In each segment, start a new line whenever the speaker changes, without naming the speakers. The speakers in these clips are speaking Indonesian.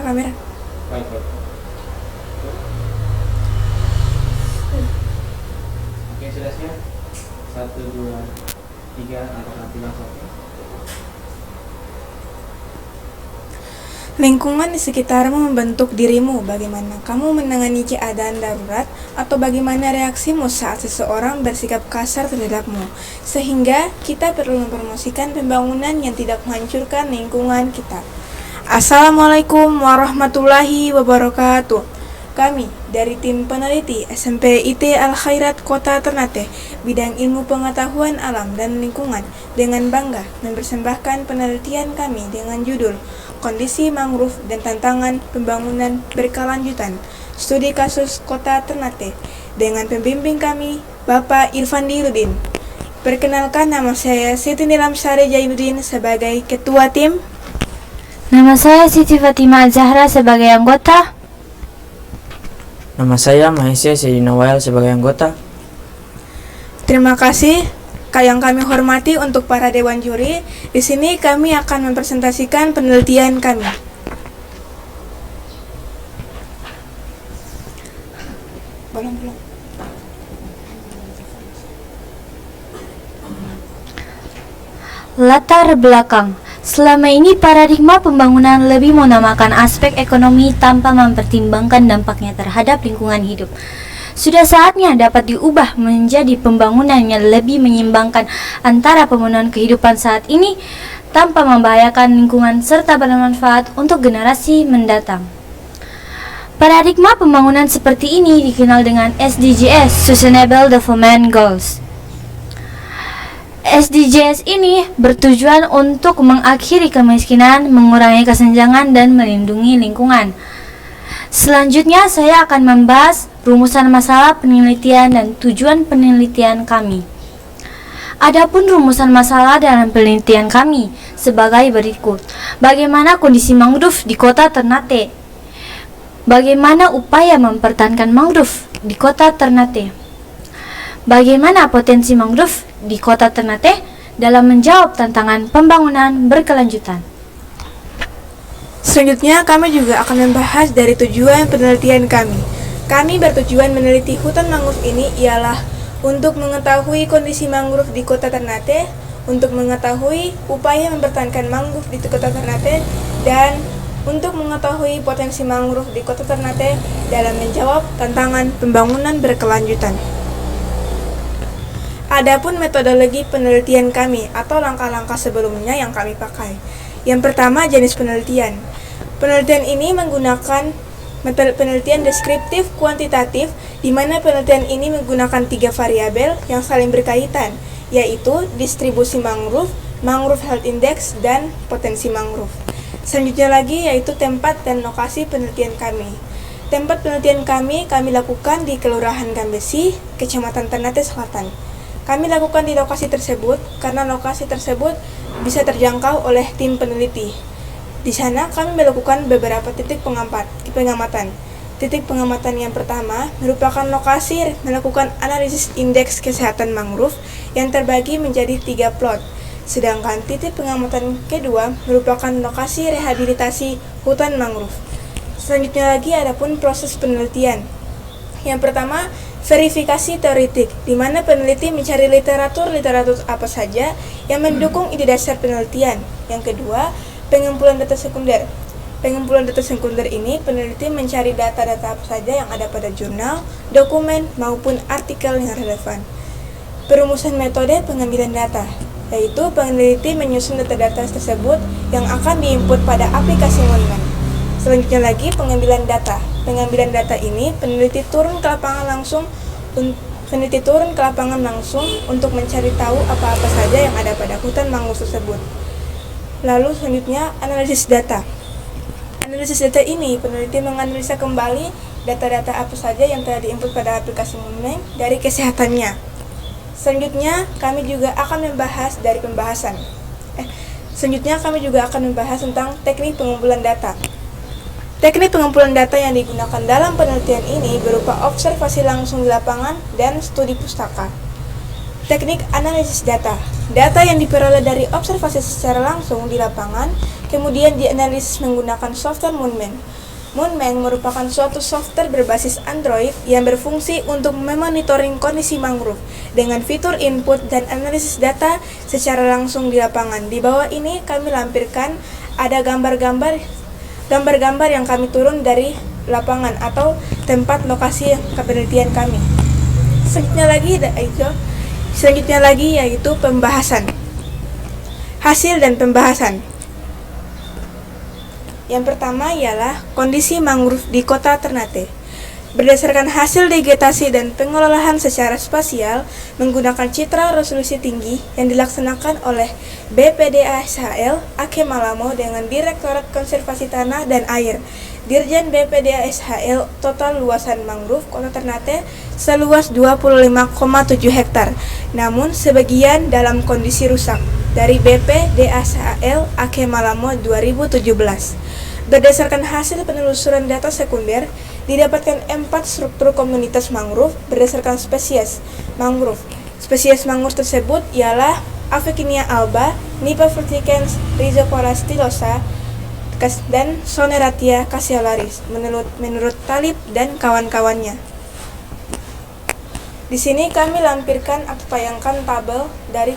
kamera.
Baik, baik. Oke, sudah siap? 1, 2, 3, angkat nanti langsung.
Lingkungan di sekitarmu membentuk dirimu. Bagaimana kamu menangani keadaan darurat atau bagaimana reaksimu saat seseorang bersikap kasar terhadapmu. Sehingga kita perlu mempromosikan pembangunan yang tidak menghancurkan lingkungan kita. Assalamualaikum warahmatullahi wabarakatuh. Kami dari tim peneliti SMP IT Al-Khairat Kota Ternate, bidang ilmu pengetahuan alam dan lingkungan, dengan bangga mempersembahkan penelitian kami dengan judul Kondisi Mangrove dan Tantangan Pembangunan Berkelanjutan, Studi Kasus Kota Ternate, dengan pembimbing kami, Bapak Irfan Dirudin. Perkenalkan, nama saya Siti Nilamsari Jainuddin sebagai Ketua Tim.
Nama saya Siti Fatimah Zahra sebagai anggota.
Nama saya Mahesya Sayyidina Wael sebagai anggota.
Terima kasih yang kami hormati untuk para dewan juri. Di sini kami akan mempresentasikan penelitian kami. Belum.
Latar belakang. Selama ini paradigma pembangunan lebih menamakan aspek ekonomi tanpa mempertimbangkan dampaknya terhadap lingkungan hidup. Sudah saatnya dapat diubah menjadi pembangunan yang lebih menyeimbangkan antara pemenuhan kehidupan saat ini tanpa membahayakan lingkungan serta bermanfaat untuk generasi mendatang. Paradigma pembangunan seperti ini dikenal dengan SDGs, Sustainable Development Goals. SDGs ini bertujuan untuk mengakhiri kemiskinan, mengurangi kesenjangan, dan melindungi lingkungan. Selanjutnya, saya akan membahas rumusan masalah penelitian dan tujuan penelitian kami. Adapun rumusan masalah dalam penelitian kami sebagai berikut. Bagaimana kondisi mangrove di Kota Ternate? Bagaimana upaya mempertahankan mangrove di Kota Ternate? Bagaimana potensi mangrove di Kota Ternate dalam menjawab tantangan pembangunan berkelanjutan?
Selanjutnya, kami juga akan membahas dari tujuan penelitian kami. Kami bertujuan meneliti hutan mangrove ini ialah untuk mengetahui kondisi mangrove di Kota Ternate, untuk mengetahui upaya mempertahankan mangrove di Kota Ternate, dan untuk mengetahui potensi mangrove di Kota Ternate dalam menjawab tantangan pembangunan berkelanjutan. Adapun metodologi penelitian kami atau langkah-langkah sebelumnya yang kami pakai. Yang pertama, jenis penelitian. Penelitian ini menggunakan metode penelitian deskriptif kuantitatif, di mana penelitian ini menggunakan 3 variabel yang saling berkaitan, yaitu distribusi mangrove, mangrove health index, dan potensi mangrove. Selanjutnya lagi yaitu tempat dan lokasi penelitian kami. Tempat penelitian kami lakukan di Kelurahan Gambesi, Kecamatan Ternate Selatan. Kami lakukan di lokasi tersebut karena lokasi tersebut bisa terjangkau oleh tim peneliti. Di sana kami melakukan beberapa titik pengamatan. Titik pengamatan yang pertama merupakan lokasi melakukan analisis indeks kesehatan mangrove yang terbagi menjadi 3 plot. Sedangkan titik pengamatan kedua merupakan lokasi rehabilitasi hutan mangrove. Selanjutnya lagi adapun proses penelitian. Yang pertama, verifikasi teoretik, di mana peneliti mencari literatur apa saja yang mendukung ide dasar penelitian. Yang kedua, pengumpulan data sekunder. Pengumpulan data sekunder ini peneliti mencari data-data apa saja yang ada pada jurnal, dokumen, maupun artikel yang relevan. Perumusan metode pengambilan data, yaitu peneliti menyusun data-data tersebut yang akan diinput pada aplikasi monumen. Selanjutnya lagi pengambilan data. Pengambilan data ini peneliti turun ke lapangan langsung untuk mencari tahu apa-apa saja yang ada pada hutan mangrove tersebut. Lalu selanjutnya analisis data. Analisis data ini peneliti menganalisa kembali data-data apa saja yang telah diinput pada aplikasi monumen dari kesehatannya. Selanjutnya kami juga akan membahas dari pembahasan. Selanjutnya kami juga akan membahas tentang teknik pengumpulan data. Teknik pengumpulan data yang digunakan dalam penelitian ini berupa observasi langsung di lapangan dan studi pustaka. Teknik analisis data. Data yang diperoleh dari observasi secara langsung di lapangan kemudian dianalisis menggunakan software Moonman. Moonman merupakan suatu software berbasis Android yang berfungsi untuk memonitoring kondisi mangrove dengan fitur input dan analisis data secara langsung di lapangan. Di bawah ini kami lampirkan ada gambar-gambar yang kami turun dari lapangan atau tempat lokasi penelitian kami. Selanjutnya lagi yaitu pembahasan. Hasil dan pembahasan. Yang pertama ialah kondisi mangrove di kota Ternate. Berdasarkan hasil vegetasi dan pengelolaan secara spasial menggunakan citra resolusi tinggi yang dilaksanakan oleh BPDA SHL Aceh Malamo dengan Direktorat Konservasi Tanah dan Air, Dirjen BPDA SHL, total luasan mangrove Kota Ternate seluas 25,7 hektar, namun sebagian dalam kondisi rusak, dari BPDA SHL Aceh Malamo 2017. Berdasarkan hasil penelusuran data sekunder, didapatkan 4 struktur komunitas mangrove berdasarkan spesies mangrove. Spesies mangrove tersebut ialah Avekinia alba, Nipa fructicans, Rhizopora stylosa, dan Soneratia cassiolaris menurut Talib dan kawan-kawannya. Di sini kami lampirkan atau tayangkan tabel dari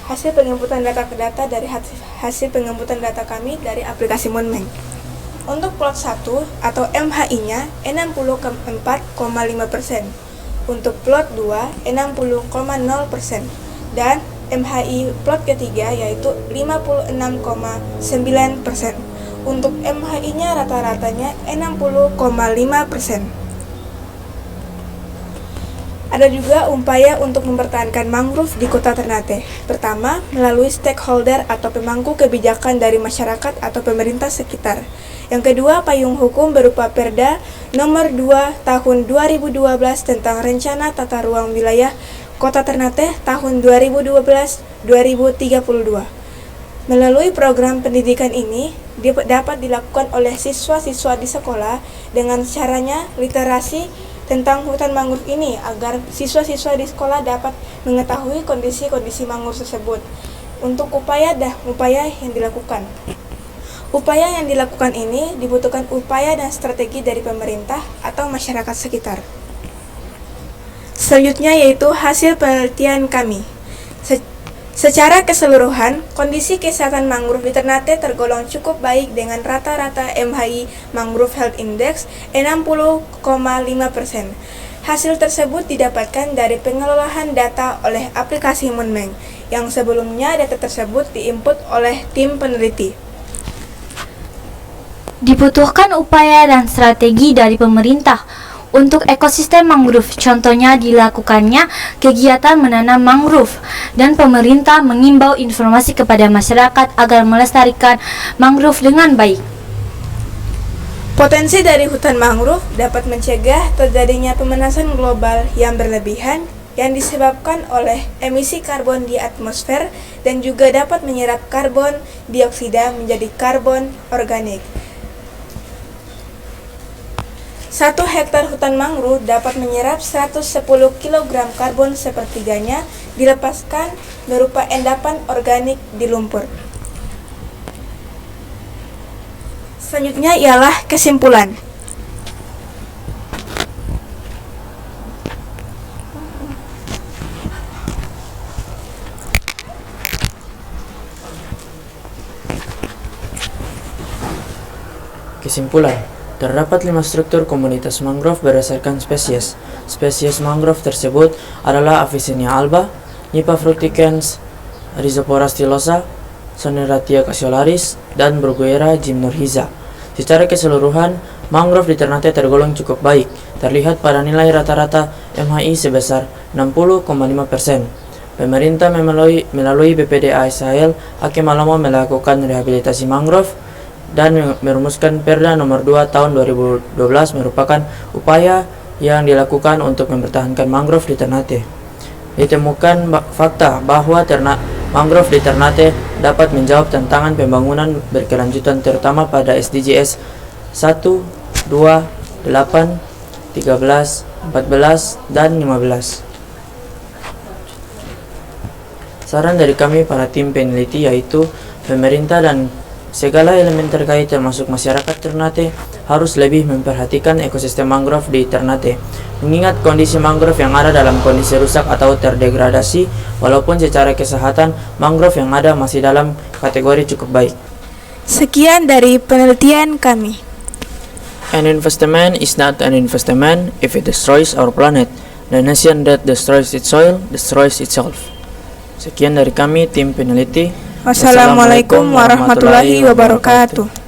hasil penginputan data kami dari aplikasi Moonman. Untuk plot 1 atau MHI-nya 64,5%. Untuk plot 2 60,0% dan MHI plot ketiga yaitu 56,9%. Untuk MHI-nya rata-ratanya 60,5%. Ada juga upaya untuk mempertahankan mangrove di Kota Ternate. Pertama, melalui stakeholder atau pemangku kebijakan dari masyarakat atau pemerintah sekitar. Yang kedua, payung hukum berupa Perda Nomor 2 Tahun 2012 tentang Rencana Tata Ruang Wilayah Kota Ternate tahun 2012-2032. Melalui program pendidikan ini dapat dilakukan oleh siswa-siswa di sekolah dengan caranya literasi tentang hutan mangrove ini agar siswa-siswa di sekolah dapat mengetahui kondisi-kondisi mangrove tersebut. Untuk upaya yang dilakukan. Upaya yang dilakukan ini dibutuhkan upaya dan strategi dari pemerintah atau masyarakat sekitar. Selanjutnya yaitu hasil penelitian kami. Secara keseluruhan, kondisi kesehatan mangrove di Ternate tergolong cukup baik dengan rata-rata MHI Mangrove Health Index 60,5%. Hasil tersebut didapatkan dari pengelolaan data oleh aplikasi Moonman, yang sebelumnya data tersebut diinput oleh tim peneliti.
Dibutuhkan upaya dan strategi dari pemerintah untuk ekosistem mangrove. Contohnya dilakukannya kegiatan menanam mangrove dan pemerintah mengimbau informasi kepada masyarakat agar melestarikan mangrove dengan baik.
Potensi dari hutan mangrove dapat mencegah terjadinya pemanasan global yang berlebihan yang disebabkan oleh emisi karbon di atmosfer dan juga dapat menyerap karbon dioksida menjadi karbon organik. 1 hektar hutan mangrove dapat menyerap 110 kg karbon sepertiganya dilepaskan berupa endapan organik di lumpur. Selanjutnya ialah kesimpulan.
Kesimpulan, terdapat 5 struktur komunitas mangrove berdasarkan spesies. Spesies mangrove tersebut adalah Avicennia alba, Nipa fructicans, Rhizopora stylosa, Soneratia cassiolaris, dan Bruguiera gymnorrhiza. Secara keseluruhan, mangrove di Ternate tergolong cukup baik, terlihat pada nilai rata-rata MHI sebesar 60,5%. Pemerintah melalui BPDA SHL Aceh Malamo melakukan rehabilitasi mangrove dan merumuskan Perda Nomor 2 Tahun 2012 merupakan upaya yang dilakukan untuk mempertahankan mangrove di Ternate. Ditemukan fakta bahwa mangrove di Ternate dapat menjawab tantangan pembangunan berkelanjutan terutama pada SDGs 1, 2, 8, 13, 14, dan 15. Saran dari kami para tim peneliti yaitu pemerintah dan segala elemen terkait termasuk masyarakat Ternate harus lebih memperhatikan ekosistem mangrove di Ternate. Mengingat kondisi mangrove yang ada dalam kondisi rusak atau terdegradasi, walaupun secara kesehatan mangrove yang ada masih dalam kategori cukup baik.
Sekian dari penelitian kami.
An investment is not an investment if it destroys our planet. The nation that destroys its soil destroys itself. Sekian dari kami tim peneliti.
Wassalamualaikum warahmatullahi wabarakatuh.